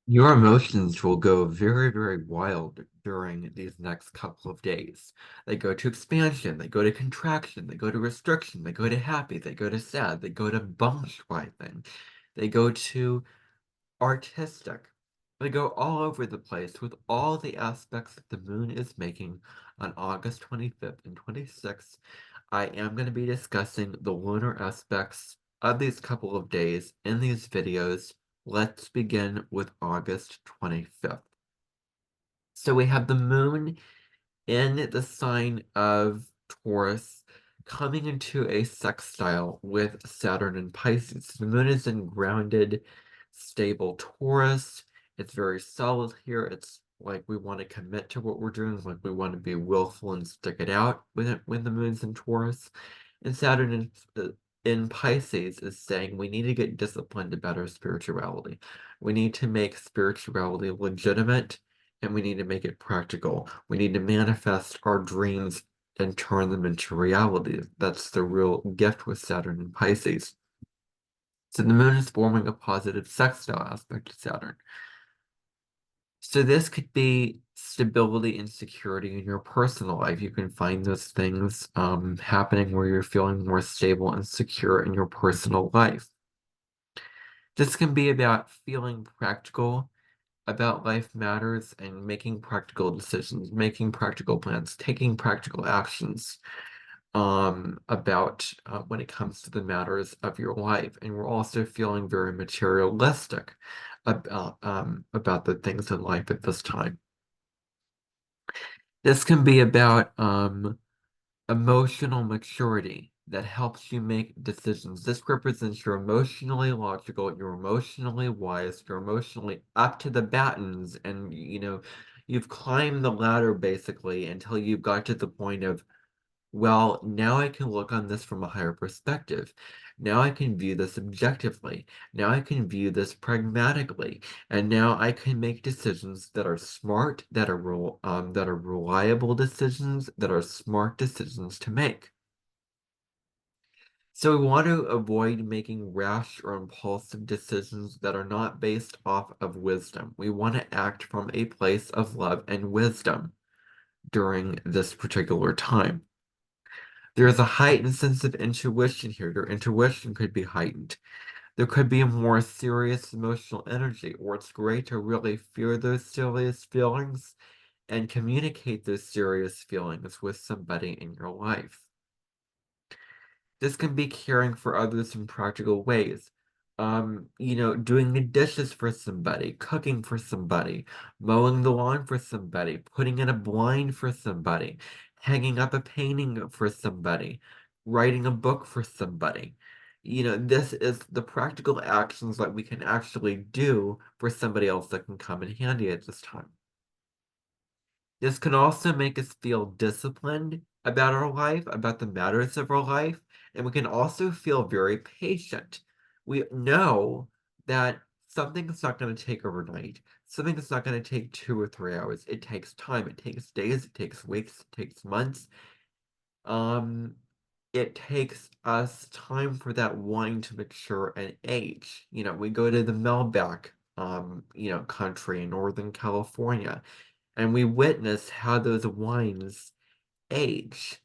Your emotions will go very, very wild during these next couple of days. They go to expansion, they go to contraction, they go to restriction, they go to happy, they go to sad, they go to bumswiping, they go to artistic. They go all over the place with all the aspects that the moon is making on August 25th and 26th. I am going to be discussing the lunar aspects of these couple of days in these videos. Let's begin with August 25th. So we have the moon in the sign of Taurus coming into a sextile with Saturn and Pisces. The moon is in grounded, stable Taurus. It's very solid here. It's like we want to commit to what we're doing, like we want to be willful and stick it out when the moon's in Taurus. And Saturn in Pisces is saying we need to get disciplined about our spirituality. We need to make spirituality legitimate and we need to make it practical. We need to manifest our dreams and turn them into reality. That's the real gift with Saturn and Pisces. So the moon is forming a positive sextile aspect to Saturn. So this could be stability and security in your personal life. You can find those things happening where you're feeling more stable and secure in your personal life. This can be about feeling practical about life matters and making practical decisions, making practical plans, taking practical actions about when it comes to the matters of your life. And we're also feeling very materialistic about the things in life at this time. This can be about emotional maturity that helps you make decisions. This represents you're emotionally logical, you're emotionally wise, you're emotionally up to the battens, and you've climbed the ladder basically until you've got to the point of, well, now I can look on this from a higher perspective. Now I can view this objectively. Now I can view this pragmatically. And now I can make decisions that are smart, that are reliable decisions, that are smart decisions to make. So we want to avoid making rash or impulsive decisions that are not based off of wisdom. We want to act from a place of love and wisdom during this particular time. There is a heightened sense of intuition here. Your intuition could be heightened. There could be a more serious emotional energy, or it's great to really feel those serious feelings and communicate those serious feelings with somebody in your life. This can be caring for others in practical ways. Doing the dishes for somebody, cooking for somebody, mowing the lawn for somebody, putting in a blind for somebody, hanging up a painting for somebody, writing a book for somebody. This is the practical actions that we can actually do for somebody else that can come in handy at this time. This can also make us feel disciplined about our life, about the matters of our life, and we can also feel very patient. We know that something's not going to take overnight. Something's not going to take 2 or 3 hours. It takes time. It takes days. It takes weeks. It takes months. Um, it takes us time for that wine to mature and age. We go to the Melback, country in Northern California and we witness how those wines age.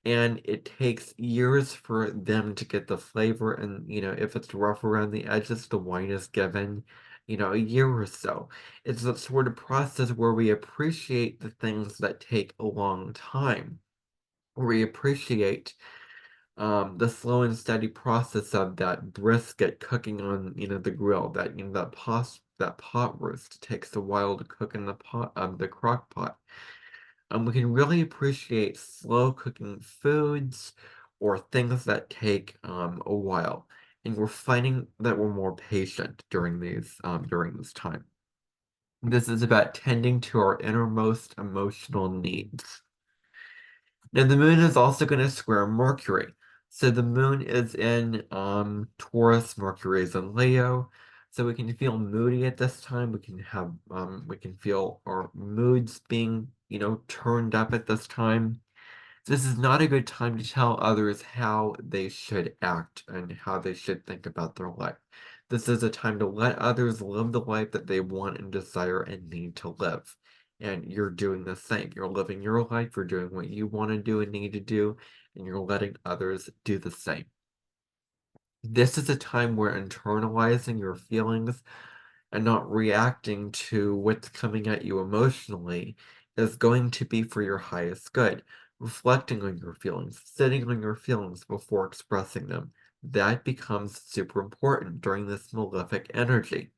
And it takes years for them to get the flavor. And, if it's rough around the edges, the wine is given, a year or so. It's that sort of process where we appreciate the things that take a long time. We appreciate the slow and steady process of that brisket cooking on, the grill, that pot roast takes a while to cook in the crock pot. We can really appreciate slow cooking foods or things that take a while. And we're finding that we're more patient during this time. This is about tending to our innermost emotional needs. Now the moon is also going to square Mercury. So the moon is in Taurus, Mercury is in Leo. So we can feel moody at this time. We can feel our moods being, turned up at this time. This is not a good time to tell others how they should act and how they should think about their life. This is a time to let others live the life that they want and desire and need to live. And you're doing the same. You're living your life, you're doing what you want to do and need to do, and you're letting others do the same. This is a time where internalizing your feelings and not reacting to what's coming at you emotionally is going to be for your highest good. Reflecting on your feelings, sitting on your feelings before expressing them, that becomes super important during this malefic energy.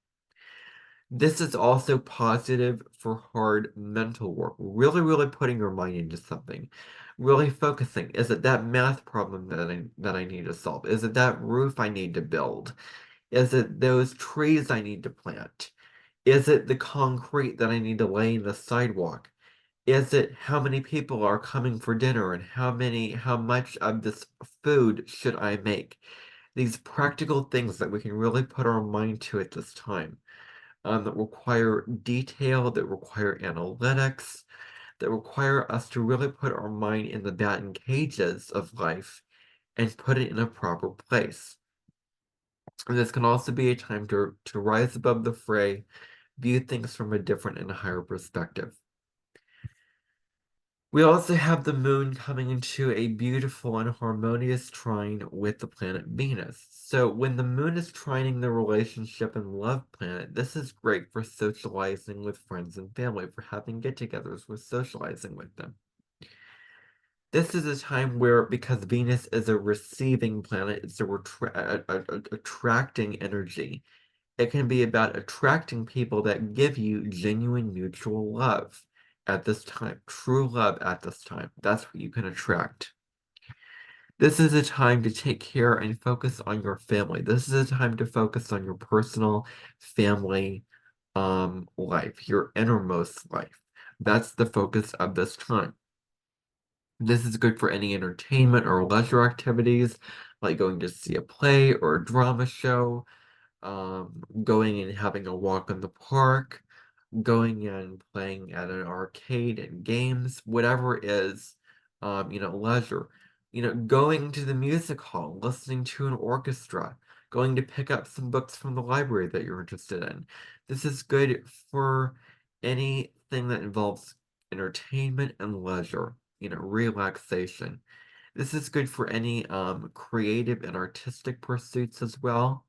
This is also positive for hard mental work, really putting your mind into something, really focusing. Is it that math problem that I need to solve? Is it that roof I need to build? Is it those trees I need to plant? Is it the concrete that I need to lay in the sidewalk? Is it how many people are coming for dinner and how much of this food should I make? These practical things that we can really put our mind to at this time, that require detail, that require analytics, that require us to really put our mind in the batting cages of life and put it in a proper place. And this can also be a time to rise above the fray, view things from a different and higher perspective. We also have the moon coming into a beautiful and harmonious trine with the planet Venus. So when the moon is trining the relationship and love planet, this is great for socializing with friends and family, for having get-togethers, with socializing with them. This is a time where, because Venus is a receiving planet, it's attracting energy. It can be about attracting people that give you genuine mutual love at this time, true love at this time. That's what you can attract. This is a time to take care and focus on your family. This is a time to focus on your personal family life, your innermost life. That's the focus of this time. This is good for any entertainment or leisure activities, like going to see a play or a drama show, going and having a walk in the park, going and playing at an arcade and games, whatever is, leisure. Going to the music hall, listening to an orchestra, going to pick up some books from the library that you're interested in. This is good for anything that involves entertainment and leisure, relaxation. This is good for any creative and artistic pursuits as well.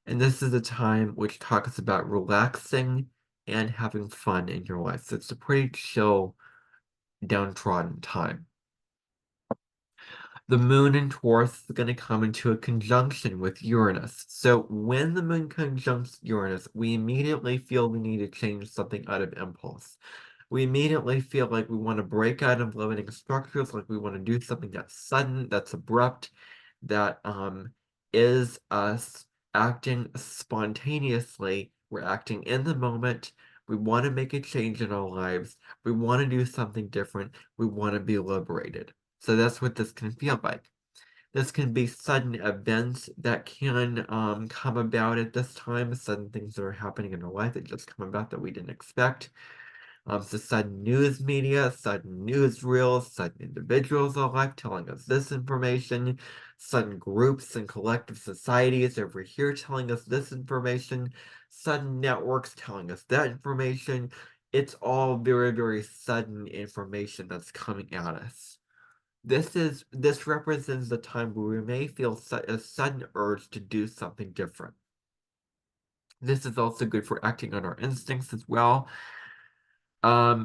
And this is a time which talks about relaxing and having fun in your life. So it's a pretty chill, downtrodden time. The moon in Taurus is going to come into a conjunction with Uranus. So when the moon conjuncts Uranus, we immediately feel we need to change something out of impulse. We immediately feel like we want to break out of limiting structures, like we want to do something that's sudden, that's abrupt, that is us acting spontaneously. We're acting in the moment. We want to make a change in our lives. We want to do something different. We want to be liberated. So that's what this can feel like. This can be sudden events that can come about at this time, sudden things that are happening in our life that just come about that we didn't expect. So sudden news media, sudden newsreels, sudden individuals in life telling us this information, sudden groups and collective societies over here telling us this information, sudden networks telling us that information. It's all very sudden information that's coming at us. This represents the time where we may feel a sudden urge to do something different. This is also good for acting on our instincts as well.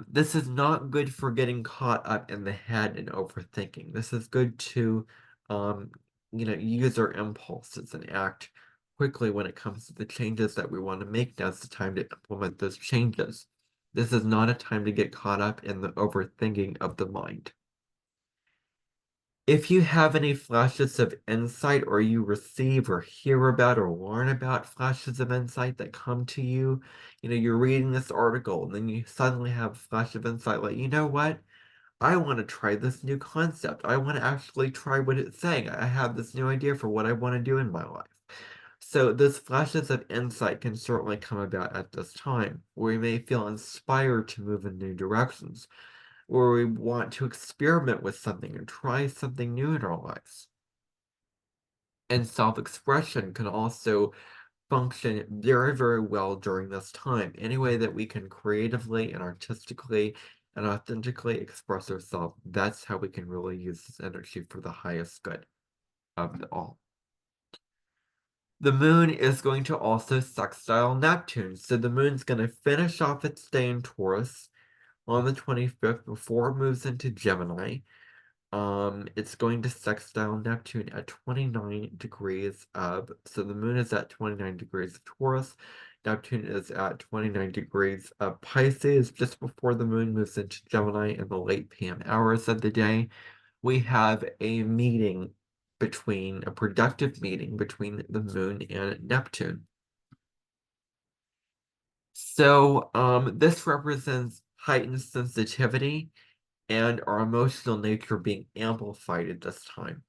This is not good for getting caught up in the head and overthinking. This is good to, um, use our impulses and act quickly when it comes to the changes that we want to make. Now's the time to implement those changes. This is not a time to get caught up in the overthinking of the mind. If you have any flashes of insight, or you receive or hear about or learn about flashes of insight that come to you, you're reading this article and then you suddenly have a flash of insight like, you know what? I want to try this new concept. I want to actually try what it's saying. I have this new idea for what I want to do in my life. So those flashes of insight can certainly come about at this time, where we may feel inspired to move in new directions, or we want to experiment with something and try something new in our lives. And self-expression can also function very, very well during this time. Any way that we can creatively and artistically and authentically express ourselves, that's how we can really use this energy for the highest good of it all. The moon is going to also sextile Neptune. So the moon's going to finish off its day in Taurus on the 25th before it moves into Gemini. It's going to sextile Neptune at 29 degrees of, so the moon is at 29 degrees of Taurus. Neptune is at 29 degrees of Pisces just before the moon moves into Gemini in the late PM hours of the day. We have a productive meeting between the moon and Neptune. So this represents heightened sensitivity and our emotional nature being amplified at this time.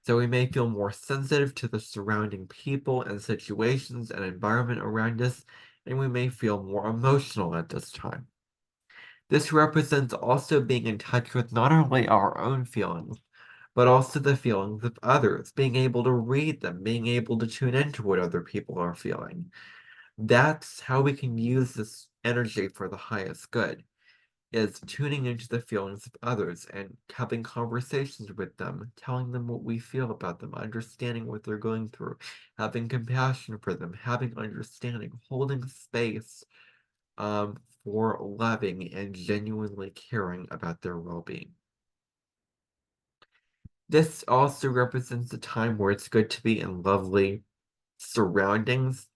So we may feel more sensitive to the surrounding people and situations and environment around us, and we may feel more emotional at this time. This represents also being in touch with not only our own feelings, but also the feelings of others, being able to read them, being able to tune into what other people are feeling. That's how we can use this energy for the highest good, is tuning into the feelings of others and having conversations with them, telling them what we feel about them, understanding what they're going through, having compassion for them, having understanding, holding space for loving and genuinely caring about their well-being. This also represents a time where it's good to be in lovely surroundings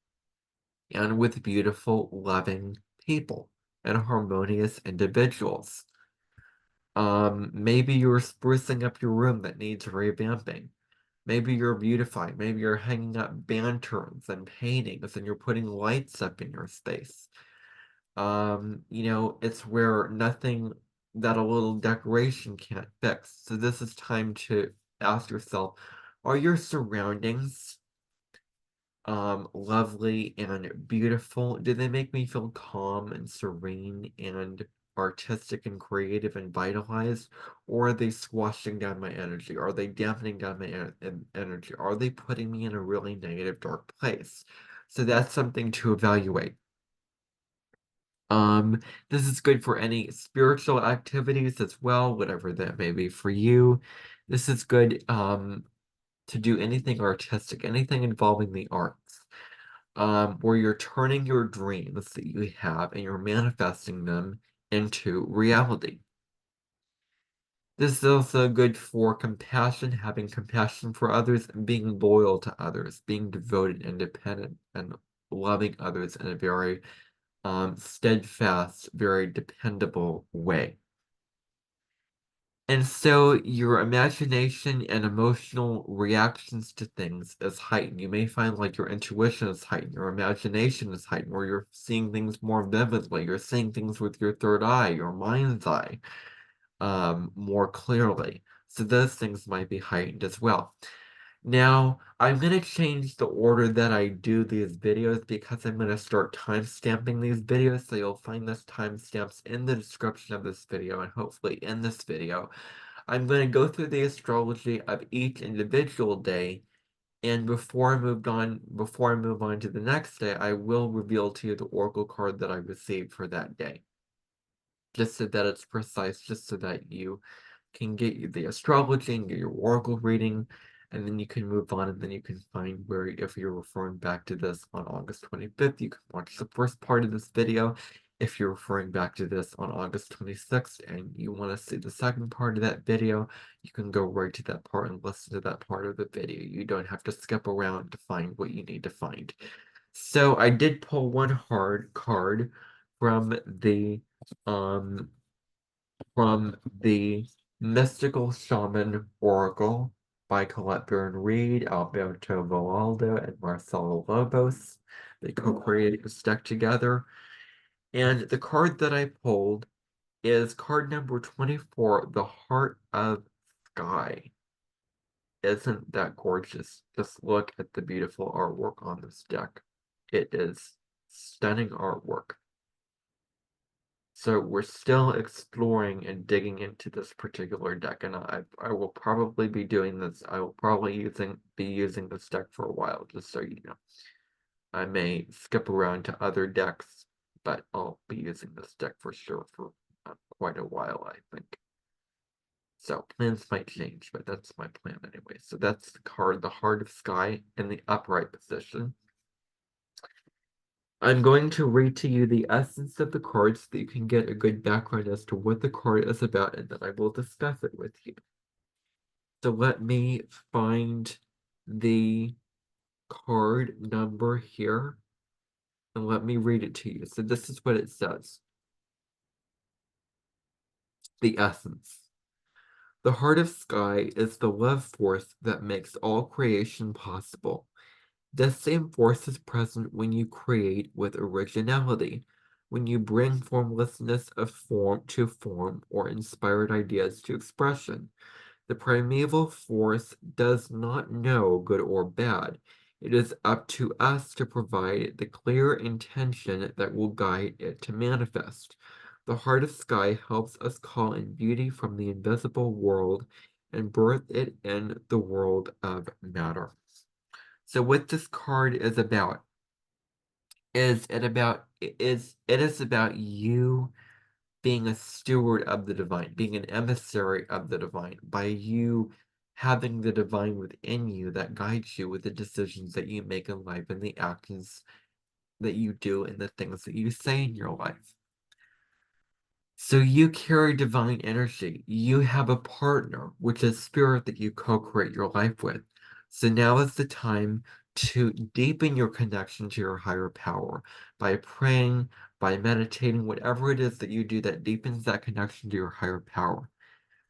and with beautiful, loving people and harmonious individuals. Maybe you're sprucing up your room that needs revamping. Maybe you're beautifying. Maybe you're hanging up banterons and paintings and you're putting lights up in your space. It's where nothing that a little decoration can't fix. So this is time to ask yourself, are your surroundings lovely and beautiful? Do they make me feel calm and serene and artistic and creative and vitalized? Or are they squashing down my energy? Are they dampening down my energy? Are they putting me in a really negative, dark place? So that's something to evaluate. This is good for any spiritual activities as well, whatever that may be for you. This is good to do anything artistic, anything involving the arts, where you're turning your dreams that you have and you're manifesting them into reality. This is also good for compassion, having compassion for others, and being loyal to others, being devoted, independent, and loving others in a very steadfast, very dependable way. And so your imagination and emotional reactions to things is heightened. You may find like your intuition is heightened, your imagination is heightened, or you're seeing things more vividly, you're seeing things with your third eye, your mind's eye, more clearly. So those things might be heightened as well. Now, I'm going to change the order that I do these videos because I'm going to start time-stamping these videos, so you'll find those timestamps in the description of this video and hopefully in this video. I'm going to go through the astrology of each individual day, and before I move on to the next day, I will reveal to you the oracle card that I received for that day, just so that it's precise, just so that you can get the astrology and get your oracle reading, and then you can move on, and then you can find where, if you're referring back to this on August 25th, you can watch the first part of this video. If you're referring back to this on August 26th and you want to see the second part of that video, you can go right to that part and listen to that part of the video. You don't have to skip around to find what you need to find. So I did pull one hard card from the um Mystical Shaman Oracle by Colette Baron-Reid, Alberto Villoldo, and Marcelo Lobos. They co-created this deck together. And the card that I pulled is card number 24, the Heart of Sky. Isn't that gorgeous? Just look at the beautiful artwork on this deck. It is stunning artwork. So we're still exploring and digging into this particular deck, and I will probably be doing this. I will probably be using this deck for a while, just so you know. I may skip around to other decks, but I'll be using this deck for sure for quite a while, I think. So plans might change, but that's my plan anyway. So that's the card, the Heart of Sky in the upright position. I'm going to read to you the essence of the card so that you can get a good background as to what the card is about, and then I will discuss it with you. So let me find the card number here, and let me read it to you. So this is what it says. The essence. The heart of sky is the love force that makes all creation possible. This same force is present when you create with originality, when you bring formlessness of form to form or inspired ideas to expression. The primeval force does not know good or bad. It is up to us to provide the clear intention that will guide it to manifest. The heart of sky helps us call in beauty from the invisible world and birth it in the world of matter. So what this card is about is about you being a steward of the divine, being an emissary of the divine, by you having the divine within you that guides you with the decisions that you make in life and the actions that you do and the things that you say in your life. So you carry divine energy. You have a partner, which is spirit that you co-create your life with. So now is the time to deepen your connection to your higher power by praying, by meditating, whatever it is that you do that deepens that connection to your higher power.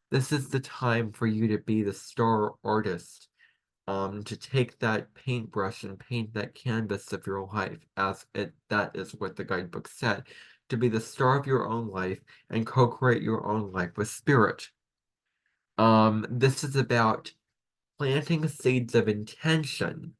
This is the time for you to be the star artist, to take that paintbrush and paint that canvas of your life, that is what the guidebook said, to be the star of your own life and co-create your own life with spirit. This is about planting seeds of intention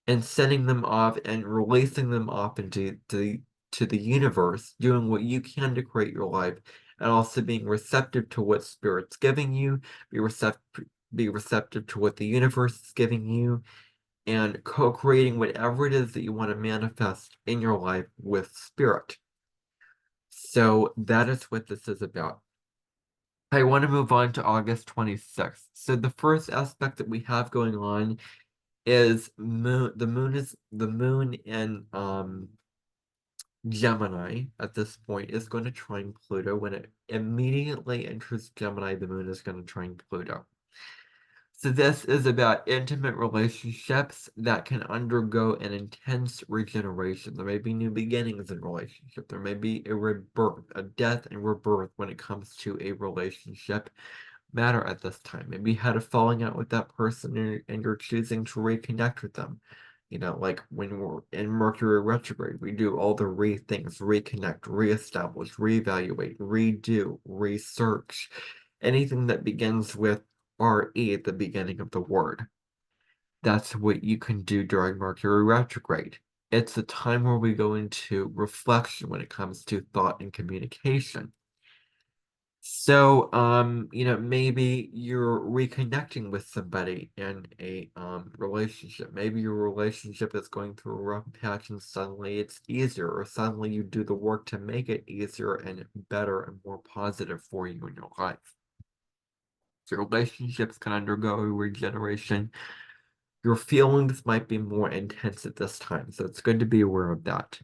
and sending them off and releasing them off into the universe, doing what you can to create your life, and also being receptive to what spirit's giving you, be receptive to what the universe is giving you, and co-creating whatever it is that you want to manifest in your life with spirit. So that is what this is about. I want to move on to August 26th. So the first aspect that we have going on is the moon in Gemini at this point is going to trine Pluto. When it immediately enters Gemini, the moon is going to trine Pluto. So this is about intimate relationships that can undergo an intense regeneration. There may be new beginnings in relationship. There may be a rebirth, a death and rebirth when it comes to a relationship matter at this time. Maybe you had a falling out with that person and you're choosing to reconnect with them. You know, like when we're in Mercury retrograde, we do all the things, reconnect, reestablish, reevaluate, redo, research, anything that begins with RE at the beginning of the word. That's what you can do during Mercury retrograde. It's a time where we go into reflection when it comes to thought and communication. So, maybe you're reconnecting with somebody in a relationship. Maybe your relationship is going through a rough patch and suddenly it's easier, or suddenly you do the work to make it easier and better and more positive for you in your life. So relationships can undergo a regeneration. Your feelings might be more intense at this time, so it's good to be aware of that.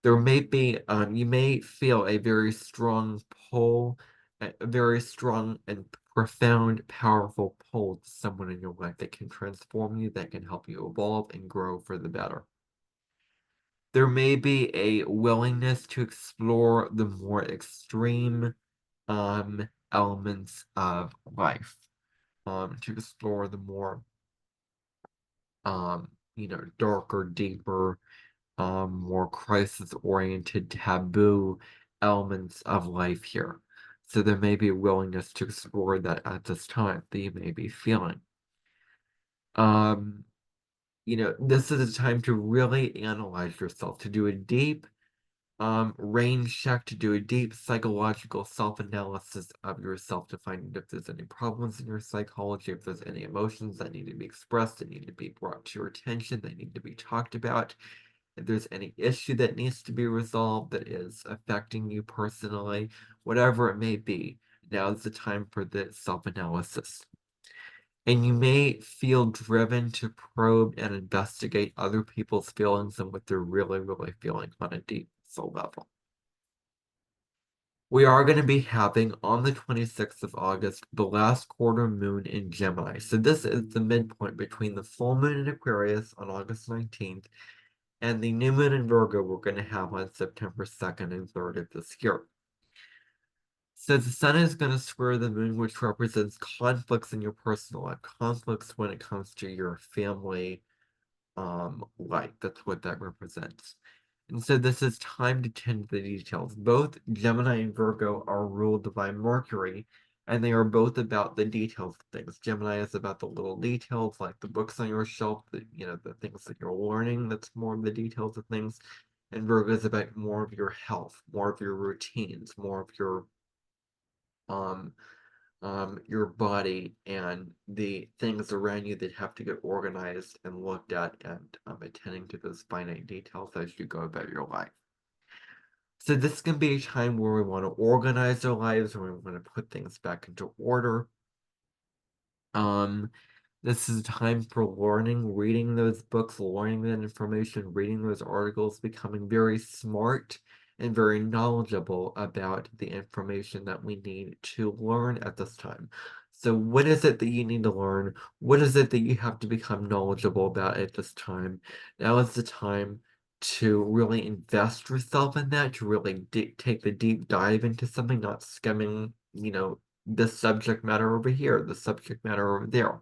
There may be, you may feel a very strong pull, a very strong and profound, powerful pull to someone in your life that can transform you, that can help you evolve and grow for the better. There may be a willingness to explore the more extreme elements of life, to explore the more, darker, deeper, more crisis-oriented, taboo elements of life here. So there may be a willingness to explore that at this time that you may be feeling. Um, this is a time to really analyze yourself, to do a deep range check, to do a deep psychological self-analysis of yourself to find if there's any problems in your psychology, if there's any emotions that need to be expressed, that need to be brought to your attention, that need to be talked about, if there's any issue that needs to be resolved that is affecting you personally, whatever it may be, now is the time for the self-analysis. And you may feel driven to probe and investigate other people's feelings and what they're really, really feeling on a deep soul level. We are going to be having on the 26th of August, the last quarter moon in Gemini. So this is the midpoint between the full moon in Aquarius on August 19th and the new moon in Virgo we're going to have on September 2nd and 3rd of this year. So the sun is going to square the moon, which represents conflicts in your personal life, conflicts when it comes to your family life. That's what that represents. And so this is time to tend to the details. Both Gemini and Virgo are ruled by Mercury, and they are both about the details of things. Gemini is about the little details, like the books on your shelf, the things that you're learning, that's more of the details of things. And Virgo is about more of your health, more of your routines, more of um, your body and the things around you that have to get organized and looked at, and attending to those finite details as you go about your life. So this can be a time where we want to organize our lives, where we want to put things back into order. This is a time for learning, reading those books, learning that information, reading those articles, becoming very smart and very knowledgeable about the information that we need to learn at this time. So what is it that you need to learn? What is it that you have to become knowledgeable about at this time? Now is the time to really invest yourself in that, to really take the deep dive into something, not skimming, the subject matter over here, the subject matter over there.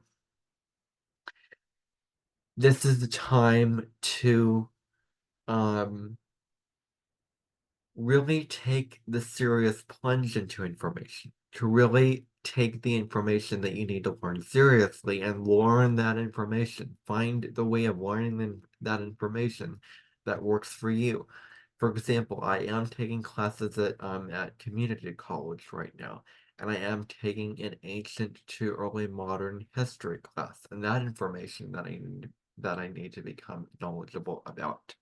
This is the time to really take the serious plunge into information, to really take the information that you need to learn seriously and learn that information. Find the way of learning that information that works for you. For example, I am taking classes at community college right now, and I am taking an ancient to early modern history class, and that information that I need to become knowledgeable about.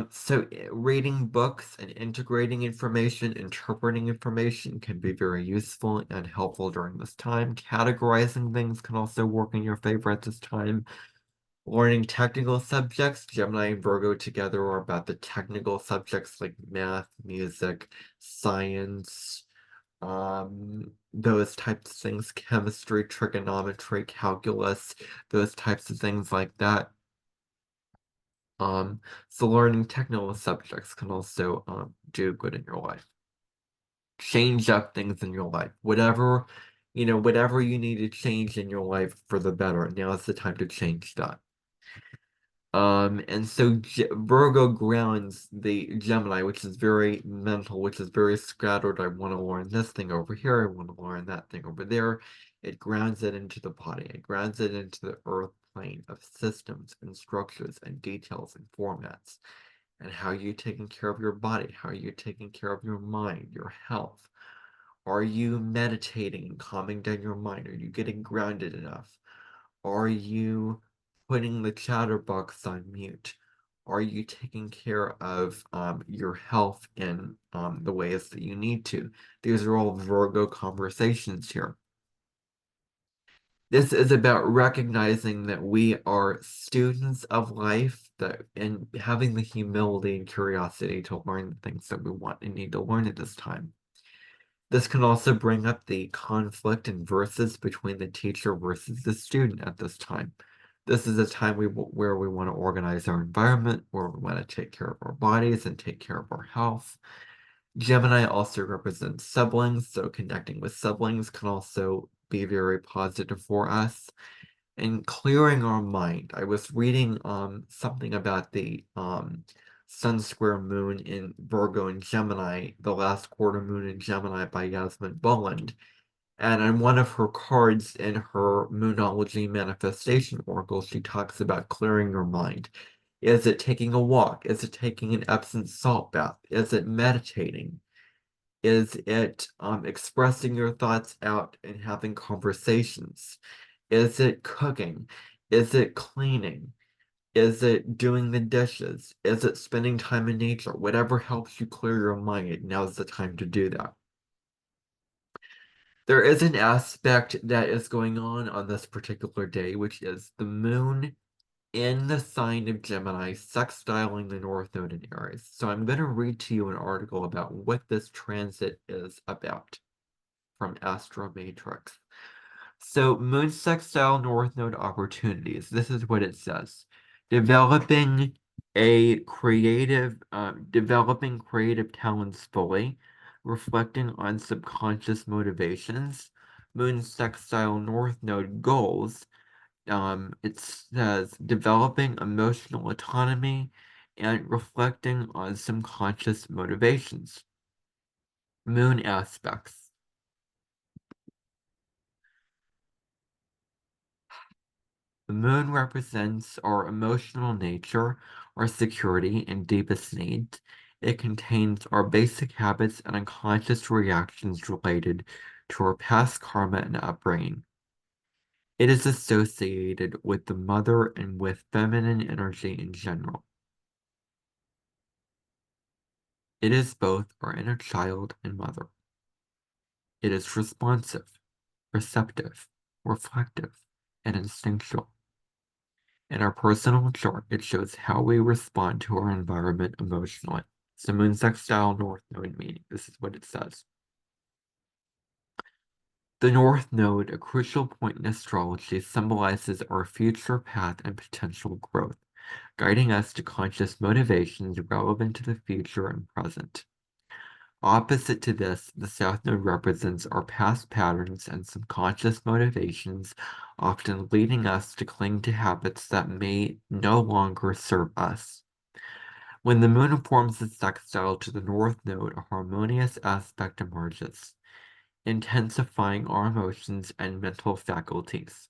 So reading books and integrating information, interpreting information can be very useful and helpful during this time. Categorizing things can also work in your favor at this time. Learning technical subjects, Gemini and Virgo together are about the technical subjects like math, music, science, those types of things, chemistry, trigonometry, calculus, those types of things like that. So learning technical subjects can also do good in your life. Change up things in your life. Whatever you need to change in your life for the better, now is the time to change that. And so Virgo grounds the Gemini, which is very mental, which is very scattered. I want to learn this thing over here. I want to learn that thing over there. It grounds it into the body. It grounds it into the earth plane of systems and structures and details and formats. And how are you taking care of your body? How are you taking care of your mind, your health? Are you meditating and calming down your mind? Are you getting grounded enough? Are you putting the chatterbox on mute? Are you taking care of your health in the ways that you need to? These are all Virgo conversations here. This is about recognizing that we are students of life, and having the humility and curiosity to learn the things that we want and need to learn at this time. This can also bring up the conflict and versus between the teacher versus the student at this time. This is a time where we want to organize our environment, where we want to take care of our bodies and take care of our health. Gemini also represents siblings, so connecting with siblings can also be very positive for us. And clearing our mind. I was reading something about the Sun Square Moon in Virgo and Gemini, the last quarter moon in Gemini by Yasmin Boland. And on one of her cards in her Moonology Manifestation Oracle, she talks about clearing your mind. Is it taking a walk? Is it taking an Epsom salt bath? Is it meditating? Is it expressing your thoughts out and having conversations? Is it cooking? Is it cleaning? Is it doing the dishes? Is it spending time in nature? Whatever helps you clear your mind, now's the time to do that. There is an aspect that is going on this particular day, which is the moon in the sign of Gemini, sextiling the North Node in Aries. So I'm going to read to you an article about what this transit is about from Astromatrix. So moon sextile North Node opportunities. This is what it says. Developing developing creative talents fully, reflecting on subconscious motivations. Moon sextile North Node goals. It says developing emotional autonomy and reflecting on subconscious motivations. Moon aspects. The moon represents our emotional nature, our security, and deepest needs. It contains our basic habits and unconscious reactions related to our past karma and upbringing. It is associated with the mother and with feminine energy in general. It is both our inner child and mother. It is responsive, receptive, reflective, and instinctual. In our personal chart, it shows how we respond to our environment emotionally. So moon sextile North Node meaning. This is what it says. The North Node, a crucial point in astrology, symbolizes our future path and potential growth, guiding us to conscious motivations relevant to the future and present. Opposite to this, the South Node represents our past patterns and subconscious motivations, often leading us to cling to habits that may no longer serve us. When the moon forms a sextile to the North Node, a harmonious aspect emerges, intensifying our emotions and mental faculties.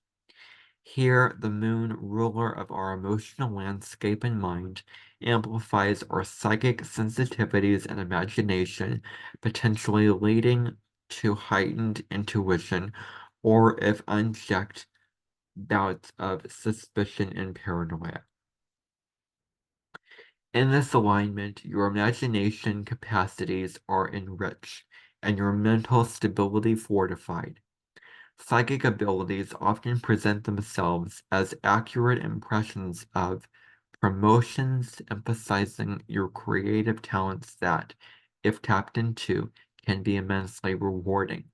Here, the moon, ruler of our emotional landscape and mind, amplifies our psychic sensitivities and imagination, potentially leading to heightened intuition, or if unchecked, bouts of suspicion and paranoia. In this alignment, your imagination capacities are enriched and your mental stability fortified. Psychic abilities often present themselves as accurate impressions of promotions, emphasizing your creative talents that, if tapped into, can be immensely rewarding.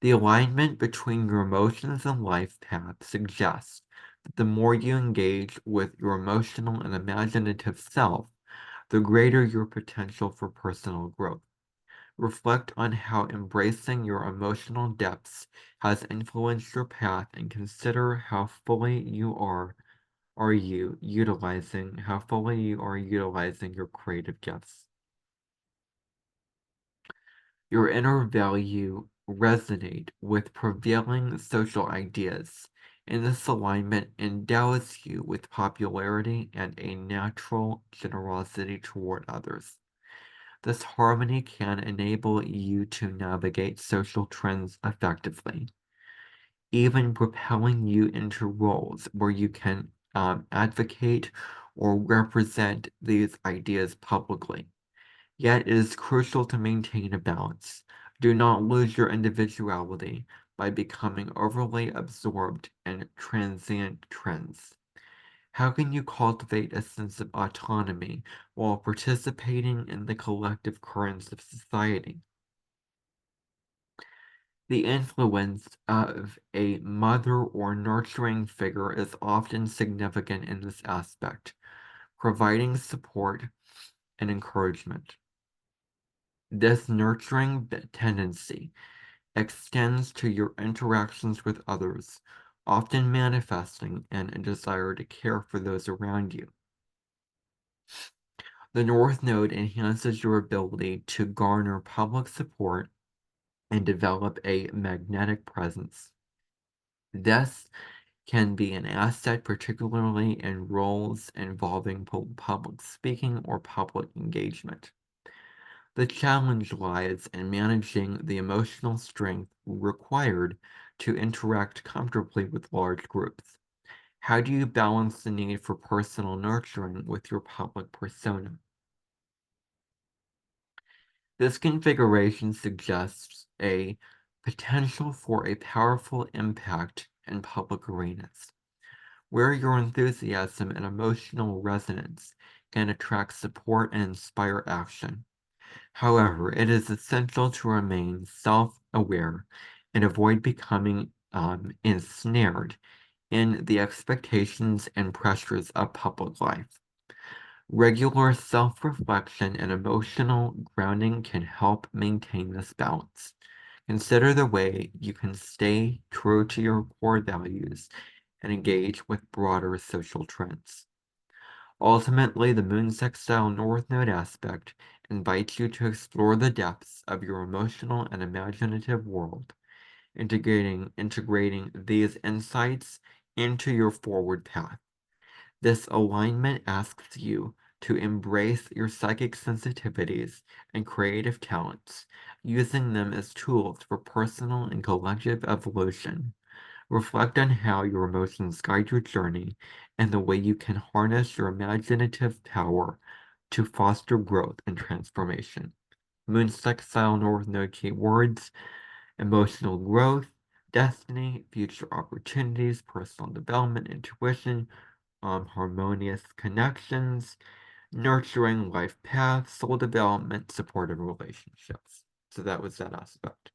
The alignment between your emotions and life path suggests that the more you engage with your emotional and imaginative self, the greater your potential for personal growth. Reflect on how embracing your emotional depths has influenced your path and consider how fully you are utilizing your creative gifts. Your inner value resonate with prevailing social ideas, and this alignment endows you with popularity and a natural generosity toward others. This harmony can enable you to navigate social trends effectively, even propelling you into roles where you can advocate or represent these ideas publicly. Yet it is crucial to maintain a balance. Do not lose your individuality by becoming overly absorbed in transient trends. How can you cultivate a sense of autonomy while participating in the collective currents of society? The influence of a mother or nurturing figure is often significant in this aspect, providing support and encouragement. This nurturing tendency extends to your interactions with others, often manifesting in a desire to care for those around you. The North Node enhances your ability to garner public support and develop a magnetic presence. This can be an asset, particularly in roles involving public speaking or public engagement. The challenge lies in managing the emotional strength required to interact comfortably with large groups. How do you balance the need for personal nurturing with your public persona? This configuration suggests a potential for a powerful impact in public arenas, where your enthusiasm and emotional resonance can attract support and inspire action. However, it is essential to remain self-aware and avoid becoming ensnared in the expectations and pressures of public life. Regular self-reflection and emotional grounding can help maintain this balance. Consider the way you can stay true to your core values and engage with broader social trends. Ultimately, the moon sextile North Node aspect invites you to explore the depths of your emotional and imaginative world, integrating these insights into your forward path. This alignment asks you to embrace your psychic sensitivities and creative talents, using them as tools for personal and collective evolution. Reflect on how your emotions guide your journey and the way you can harness your imaginative power to foster growth and transformation. Moon sextile North Node keywords: emotional growth, destiny, future opportunities, personal development, intuition, harmonious connections, nurturing life path, soul development, supportive relationships. So that was that aspect.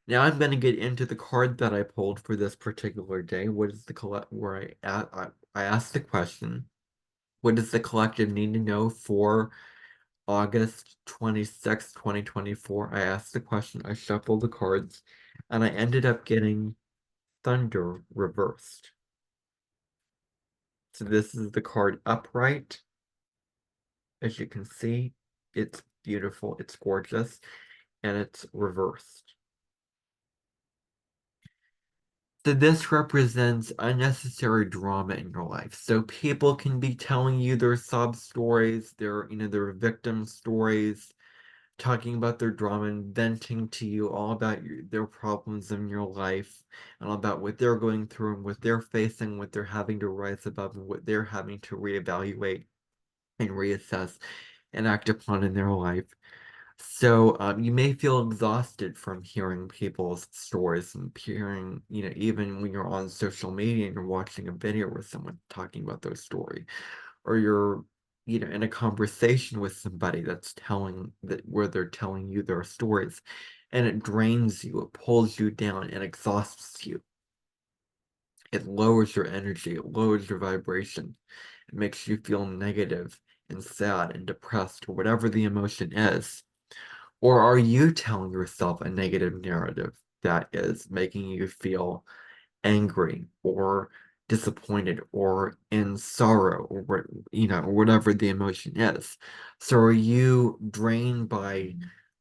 Now I'm going to get into the card that I pulled for this particular day. What is the where I asked the question, what does the collective need to know for August 26th, 2024? I asked the question, I shuffled the cards, and I ended up getting Thunder reversed. So this is the card upright. As you can see, it's beautiful, it's gorgeous, and it's reversed. So this represents unnecessary drama in your life. So people can be telling you their sob stories, their victim stories, talking about their drama and venting to you all about their problems in your life and all about what they're going through and what they're facing, what they're having to rise above, and what they're having to reevaluate and reassess and act upon in their life. So you may feel exhausted from hearing people's stories and hearing, even when you're on social media and you're watching a video with someone talking about their story, or you're, in a conversation with somebody that's where they're telling you their stories, and it drains you, it pulls you down, and exhausts you. It lowers your energy, it lowers your vibration, it makes you feel negative and sad and depressed, or whatever the emotion is. Or are you telling yourself a negative narrative that is making you feel angry or disappointed or in sorrow, or whatever the emotion is? So are you drained by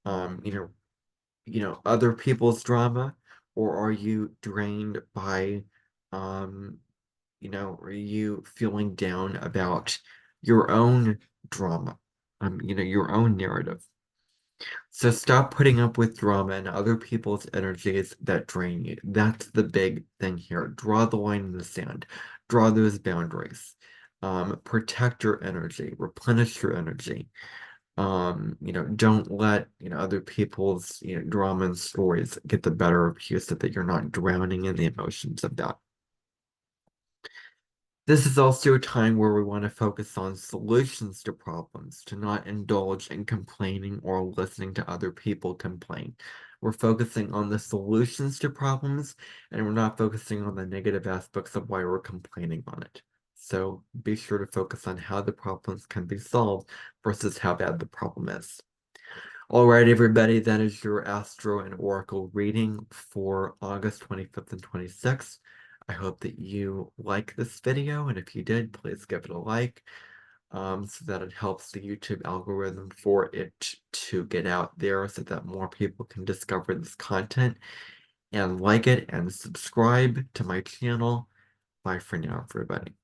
um, you know, other people's drama, or are you drained by um, are you feeling down about your own drama, your own narrative? So stop putting up with drama and other people's energies that drain you. That's the big thing here. Draw the line in the sand. Draw those boundaries. Protect your energy. Replenish your energy. Don't let, other people's, drama and stories get the better of you so that you're not drowning in the emotions of that. This is also a time where we want to focus on solutions to problems, to not indulge in complaining or listening to other people complain. We're focusing on the solutions to problems, and we're not focusing on the negative aspects of why we're complaining on it. So be sure to focus on how the problems can be solved versus how bad the problem is. All right, everybody, that is your Astro and Oracle reading for August 25th and 26th. I hope that you like this video, and if you did, please give it a like, so that it helps the YouTube algorithm for it to get out there so that more people can discover this content, and like it and subscribe to my channel. Bye for now, everybody.